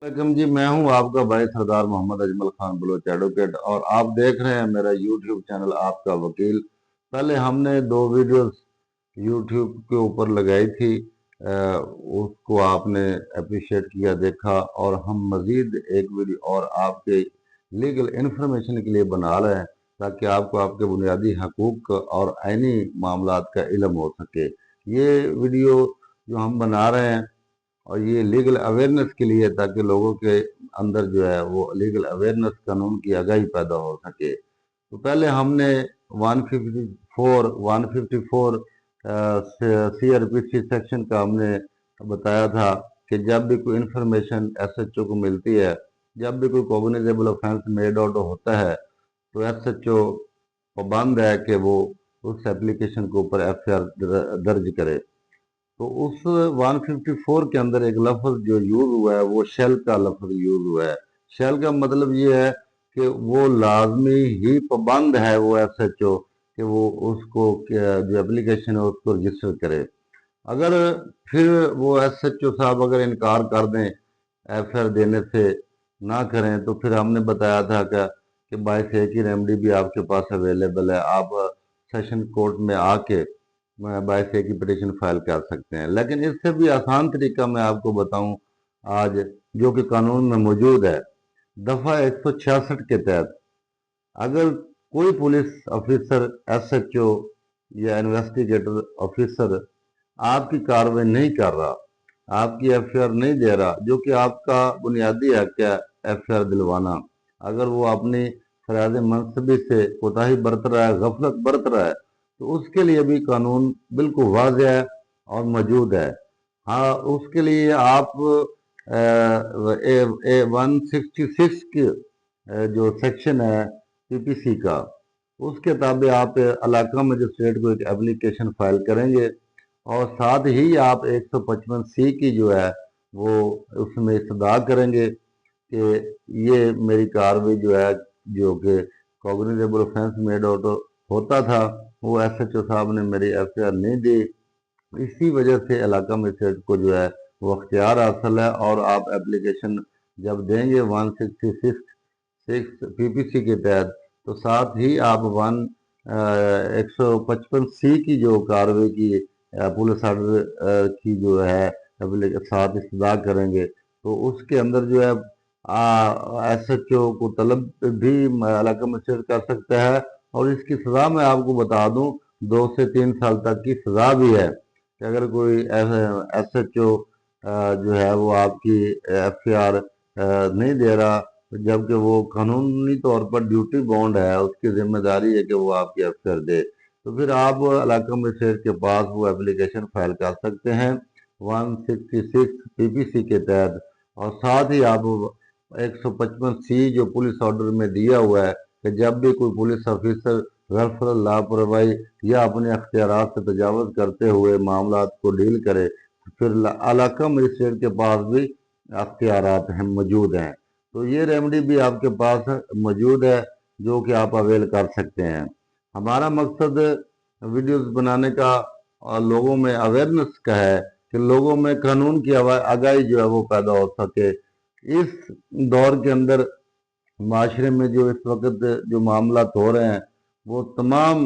Welcome जी। मैं हूं आपका भाई सरदार मोहम्मद अजमल खान बलोच एडवोकेट और आप देख रहे हैं मेरा यूट्यूब चैनल आपका वकील। पहले हमने दो वीडियोस यूट्यूब के ऊपर लगाई थी, उसको आपने अप्रिशिएट किया, देखा, और हम मज़ीद एक वीडियो और आपके लीगल इन्फॉर्मेशन के लिए बना रहे हैं ताकि आपको आपके बुनियादी हकूक़ और आइनी मामलात का इल्म हो सके। ये वीडियो जो हम बना रहे हैं और ये लीगल अवेयरनेस के लिए, ताकि लोगों के अंदर जो है वो लीगल अवेयरनेस, कानून की आगाही पैदा हो सके। तो पहले हमने 154 CRPC सेक्शन का हमने बताया था कि जब भी कोई इंफॉर्मेशन SHO को मिलती है, जब भी कोई कॉग्निजेबल ऑफेंस मेड आउट होता है, तो SHO पाबंद है कि वो उस एप्लीकेशन के ऊपर FIR दर्ज करे। तो उस 154 के अंदर एक लफ्ज़ जो यूज़ हुआ है वो शेल का लफ्ज़ यूज़ हुआ है। शेल का मतलब ये है कि वो लाजमी ही पाबंद है वो SHO कि वो उसको जो एप्लीकेशन है उसको रजिस्टर करे। अगर फिर वो SHO साहब अगर इनकार कर दें, FIR देने से ना करें, तो फिर हमने बताया था कि बाईस एक ही रेमडी भी आपके पास अवेलेबल है। आप सेशन कोर्ट में आके बाईस ए की पिटीशन फाइल कर सकते हैं। लेकिन इससे भी आसान तरीका मैं आपको बताऊं आज, जो कि कानून में मौजूद है। दफ़ा 166 के तहत अगर कोई पुलिस ऑफिसर, SHO या इन्वेस्टिगेटर ऑफिसर आपकी कार्रवाई नहीं कर रहा, आपकी FIR नहीं दे रहा, जो कि आपका बुनियादी हक है FIR दिलवाना, अगर वो अपनी फराज मनसबी से कोताही बरत रहा है, गफलत बरत रहा है, तो उसके लिए भी कानून बिल्कुल वाज़ेह है और मौजूद है। हाँ, उसके लिए आप 166 के जो सेक्शन है PPC का, उसके ताबे आप इलाका मजिस्ट्रेट को एक एप्लीकेशन फाइल करेंगे और साथ ही आप 155C की जो है वो उसमें इस्तदा करेंगे कि ये मेरी कार्रवाई जो है, जो कि कॉग्निजेबल ऑफेंस मेड आउट होता था, वो SHO साहब ने मेरी FIR नहीं दी, इसी वजह से इलाका मजिस्ट्रेट को जो है वो अख्तियार हासिल है। और आप एप्लीकेशन जब देंगे 166 PPC के तहत, तो साथ ही आप 155C की जो कार्रवाई की पुलिस ऑर्डर की जो है साथ इस्तदा करेंगे, तो उसके अंदर जो है SHO को तलब भी इलाका मजिस्ट्रेट कर सकता है। और इसकी सज़ा मैं आपको बता दूं, 2 से 3 साल तक की सज़ा भी है कि अगर कोई SHO जो है वो आपकी FIR नहीं दे रहा, जबकि वो कानूनी तौर पर ड्यूटी बाउंड है, उसकी जिम्मेदारी है कि वो आपकी FIR दे, तो फिर आप इलाका मजिस्ट्रेट के पास वो एप्लीकेशन फाइल कर सकते हैं 166 PPC के तहत। और साथ ही आप 155C जो पुलिस ऑर्डर में दिया हुआ है कि जब भी कोई पुलिस ऑफिसर गलत लापरवाही या अपने अख्तियारात से तजावज़ करते हुए मामलात को डील करे, तो फिर इलाका मजिस्ट्रेट के पास भी अख्तियारात हैं, मौजूद हैं। तो ये रेमेडी भी आपके पास मौजूद है जो कि आप अवेल कर सकते हैं। हमारा मकसद वीडियोस बनाने का और लोगों में अवेयरनेस का है कि लोगों में कानून की आगाही जो है वो पैदा हो सके। इस दौर के अंदर माशरे में जो इस वक्त जो मामला हो रहे हैं, वो तमाम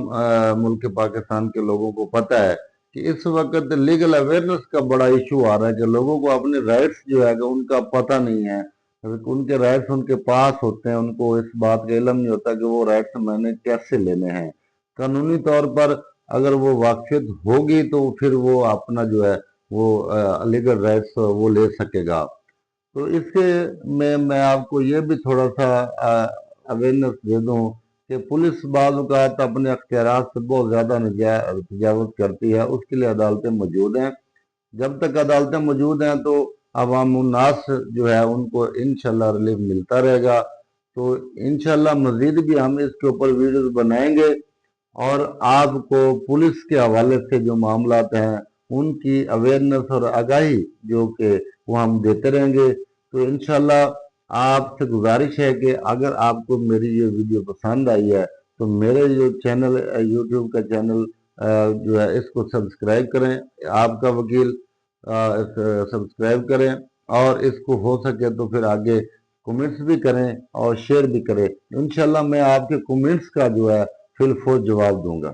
मुल्क पाकिस्तान के लोगों को पता है कि इस वक्त लीगल अवेयरनेस का बड़ा इशू आ रहा है कि लोगों को अपने राइट्स जो है कि उनका पता नहीं है। उनके राइट्स उनके पास होते हैं, उनको इस बात का इल्म नहीं होता कि वो राइट्स मैंने कैसे लेने हैं। कानूनी तौर पर अगर वो वाकिफ होगी तो फिर वो अपना जो है वो लीगल राइट्स वो ले सकेगा। तो इसके में मैं आपको ये भी थोड़ा सा अवेयरनेस दे दूं कि पुलिस बाज़ औक़ात अपने अख्तियारात से बहुत ज़्यादा तजावुज़ करती है, उसके लिए अदालतें मौजूद हैं। जब तक अदालतें मौजूद हैं तो अवाम उन्नास जो है उनको इंशाल्लाह रिलीफ मिलता रहेगा। तो इंशाल्लाह मज़ीद भी हम इसके ऊपर वीडियोस बनाएंगे और आपको पुलिस के हवाले से जो मामलात हैं उनकी अवेयरनेस और आगाही जो कि वो हम देते रहेंगे। तो इंशाल्लाह आपसे गुजारिश है कि अगर आपको मेरी ये वीडियो पसंद आई है तो मेरे जो चैनल यूट्यूब का चैनल जो है इसको सब्सक्राइब करें, आपका वकील सब्सक्राइब करें اور اس کو ہو سکے تو پھر آگے کومنٹس بھی کریں اور شیئر بھی کریں. انشاءاللہ میں آپ کے کومنٹس کا جو ہے فی الفور جواب دوں گا.